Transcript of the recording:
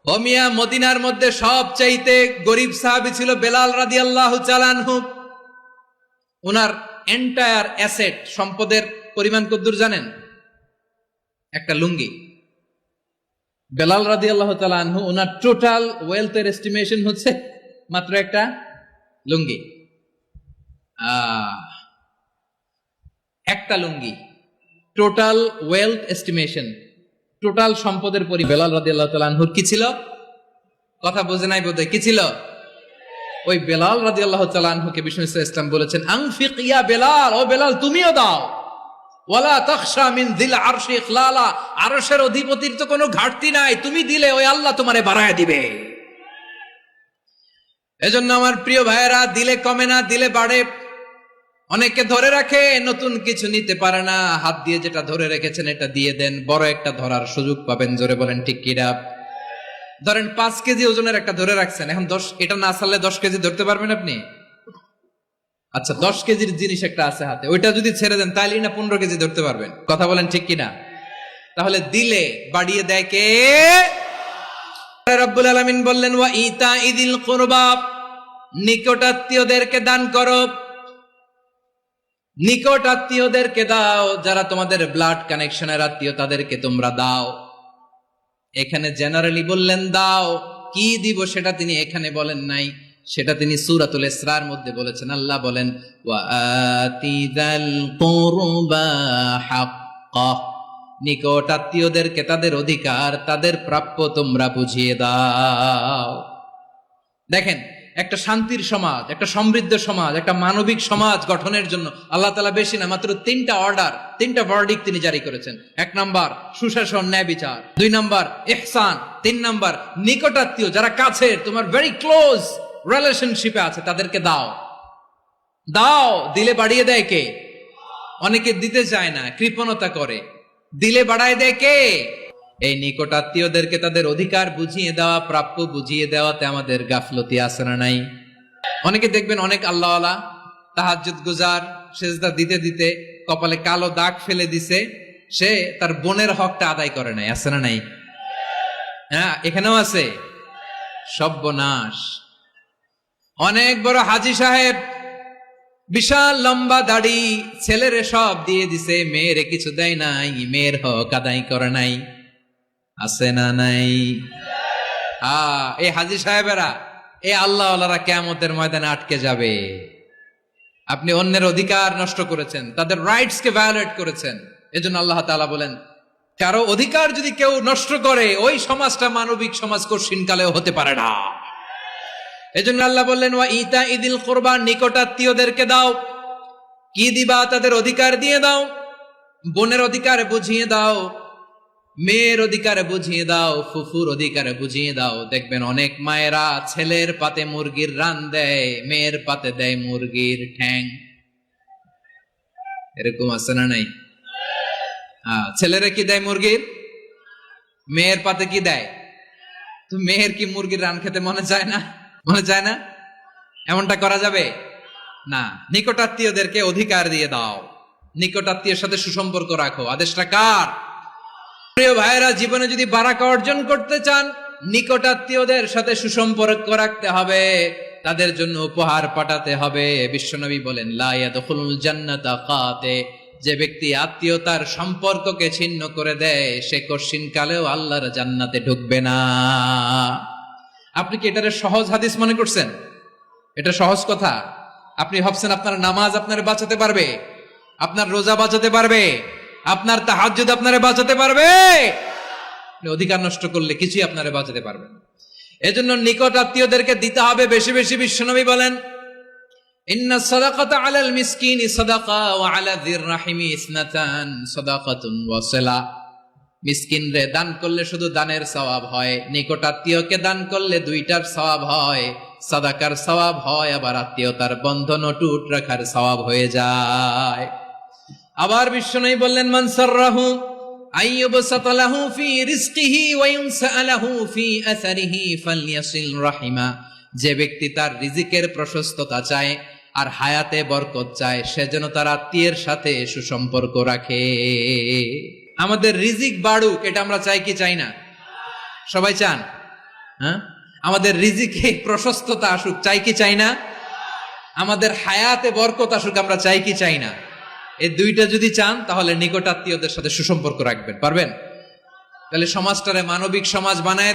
ও মিয়া, মদিনার মধ্যে সবচাইতে গরিব সাহাবী ছিল বেলাল রাদিয়াল্লাহু তাআলা আনহু। ওনার এন্টায়ার অ্যাসেট, সম্পদের পরিমাণ কতদূর জানেন? একটা লুঙ্গি। বেলাল রাদিয়াল্লাহু তাআলা আনহু, ওনার টোটাল ওয়েলথের এস্টিমেশন হচ্ছে মাত্র একটা লুঙ্গি। একটা লুঙ্গি, টোটাল ওয়েলথ এস্টিমেশন, টোটাল সম্পদের বেলাল রাদিয়াল্লাহু তাআলা আনহুর কি ছিল? কথা বোঝে নাই বোধহয়। কি ছিল? ওই বেলাল রাদিয়াল্লাহু তাআলা আনহুকে বিষ্ণু ইসলাম বলেছেন, আনফিক ইয়া বেলাল, ও বেলাল তুমিও দাও। ওয়ালা তাখশা মিন যিল আরশি ইখলালা, আরশের অধিপতির তো কোনো ঘাটতি নাই, তুমি দিলে ওই আল্লাহ তোমারে বাড়ায় দিবে। এজন্য আমার প্রিয় ভাইয়েরা, দিলে কমে না, দিলে বাড়ে। অনেকে ধরে রাখে, নতুন কিছু নিতে পারে না, হাত দিয়ে যেটা ধরে রেখেছেন এটা দিয়ে দেন, বড় একটা ধরার সুযোগ পাবেন। জোরে বলেন ঠিক কিনা? ধরেন 5 কেজি ওজনের একটা ধরে রাখছেন, এখন 10, এটা না ছাড়লে 10 কেজি ধরতে পারবেন আপনি? আচ্ছা, 10 কেজির জিনিস একটা আছে হাতে, ওইটা যদি ছেড়ে দেন তাহলে না 15 কেজি ধরতে পারবেন। কথা বলেন ঠিক কিনা? তাহলে দিলে বাড়িয়ে দেয় কে? রব্বুল আলামিন বললেন, ওয়া ইতা ইদিল কুরবা, নিকটাত্মীয়দেরকে দান করো। নিকট আত্মীয়দেরকে দাও, যারা তোমাদের ব্লাড কানেকশনের আত্মীয় তাদেরকে তোমরা দাও। এখানে জেনারেলি বললেন দাও, কি দিব সেটা তিনি এখানে বলেন নাই, সেটা তিনি সূরাতুল ইসরার মধ্যে বলেছেন। আল্লাহ বলেন, ওয়া আতিযাল কুরবা হাক্কা, নিকট আত্মীয়দেরকে তাদের অধিকার, তাদের প্রাপ্য তোমরা বুঝিয়ে দাও। দেখেন, একটা শান্তির সমাজ, একটা সমৃদ্ধ সমাজ, একটা মানবিক সমাজ গঠনের জন্য আল্লাহ তাআলা বেশি না, মাত্র 3টা অর্ডার, 3টা ভার্ডিক্ট তিনি জারি করেছেন। 1 নাম্বার সুশাসন, ন্যায় বিচার। 2 নাম্বার ইহসান। 3 নাম্বার নিকটাত্মীয়, যারা কাছের, তোমার ভেরি ক্লোজ রিলেশনশিপে আছে, তাদেরকে দাও। দাও, দিলে বাড়িয়ে দেয় কে? অনেকে দিতে চায় না, কৃপণতা করে। দিলে বাড়ায় দেয় কে? এই নিকটাত্মীয়দেরকে তাদের অধিকার বুঝিয়ে দেওয়া, প্রাপ্য বুঝিয়ে দেওয়াতে আমাদের গাফলতি আছে না নাই? অনেকে দেখবেন অনেক আল্লাহওয়ালা, তাহাজ্জুদ গুজার, সেজদা দিতে দিতে কপালে কালো দাগ ফেলে দিছে, সে তার বোনের হকটা আদায় করে নাই। আছে না নাই? হ্যাঁ, এখানেও আছে। সর্বনাশ। অনেক বড় হাজী সাহেব, বিশাল লম্বা দাড়ি, ছেলেরে সব দিয়ে দিছে, মেয়েরে কিছু দেয় নাই, মেয়ের হক আদায় করে নাই। আছে না নাই? এই হাজী সাহেবেরা, এই আল্লাহওয়ালারা কিয়ামতের ময়দানে আটকে যাবে। আপনি অন্যের অধিকার নষ্ট করেছেন, তাদের রাইটস কে ভায়োলেট করেছেন। এজন্য আল্লাহ তাআলা বলেন, কারো অধিকার যদি কেউ নষ্ট করে, ওই সমাজটা মানবিক সমাজ কঠিনকালেও হতে পারে না। এজন্য আল্লাহ বললেন, ওয়া ইতা ইদিল কুরবা, নিকটাত্মীয়দেরকে দাও। কি দিবা? তাদের অধিকার দিয়ে দাও। বোনের অধিকার বুঝিয়ে দাও, মেয়ের অধিকারে বুঝিয়ে দাও, ফুফুর অধিকারে বুঝিয়ে দাও। দেখবেন অনেক মায়েরা ছেলের পাতে মুরগির রান দেয়, মেয়ের পাতে দেয় মুরগির ঠ্যাং। এরকম আছে না নাই? ছেলেরা কি দেয়? মুরগির। মেয়ের পাতে কি দেয়? তো মেয়ের কি মুরগির রান খেতে মনে চায় না? মনে চায় না? এমনটা করা যাবে না। নিকটাত্মীয়দেরকে অধিকার দিয়ে দাও, নিকটাত্মীয়ের সাথে সুসম্পর্ক রাখো। আদেশটা কার? প্রিয় ভাইয়েরা, জীবনে যদি বারাকা অর্জন করতে চান, নিকটাত্মীয়দের সাথে সুসম্পর্ক রাখতে হবে, তাদের জন্য উপহার পাঠাতে হবে। বিশ্বনবী বলেন, লা ইয়াদখুলুল জান্নাতা কাতে, যে ব্যক্তি আত্মীয়তার সম্পর্ককে ছিন্ন করে দেয়, সে কঠিনকালেও আল্লাহর জান্নাতে ঢুকবে না। আপনি কি এটারে সহজ হাদিস মনে করছেন? এটা সহজ কথা? আপনি ভাবছেন আপনার নামাজ আপনারে বাঁচাতে পারবে? আপনার রোজা বাঁচাতে পারবে? আপনার তাহাজ্জুদ আপনারে বাঁচাতে পারবে? অধিকার নষ্ট করলে কিছুই আপনারে বাঁচাতে পারবে না। এজন্য নিকট আত্মীয়দেরকে দিতে হবে বেশি বেশি। বিশ্বনবী বলেন, ইন্না সাদাকাতা আলাল মিসকিনি সাদাকা ওয়া আলা যির রাহিমি ইসনাতান সাদাকাতুন ওয়া সিলা। মিসকিনরে দান করলে শুধু দানের সওয়াব হয়, নিকট আত্মীয়কে দান করলে 2টার সওয়াব হয়। সাদাকার সওয়াব হয়, আবার আত্মীয়তার বন্ধন অটুট রাখার সওয়াব হয়ে যায়। আবার বিশ্বনবী বললেন, মান সাররাহু আইয়ুবসাতা লাহু ফি রিজকিহি ওয়া ইউনসা লাহু ফি আসারিহি ফালইয়াসিল রাহিমা, যে ব্যক্তি তার রিজিকের প্রশস্ততা চায় আর হায়াতে বরকত চায়, সে যেন তার আত্মীয়ের সাথে সুসম্পর্ক রাখে। আমাদের রিজিক বাড়ুক, এটা আমরা চাই কি চাই না? সবাই চান। হ্যাঁ, আমাদের রিজিকে প্রশস্ততা আসুক, চাই কি চাই না? আমাদের হায়াতে বরকত আসুক, আমরা চাই কি চাই না? এই দুইটা যদি চান তাহলে নিকটাত্মীয়দের সাথে সুসম্পর্ক রাখবেন, পারবেন? তাহলে সমাজটারে মানবিক সমাজ বানায়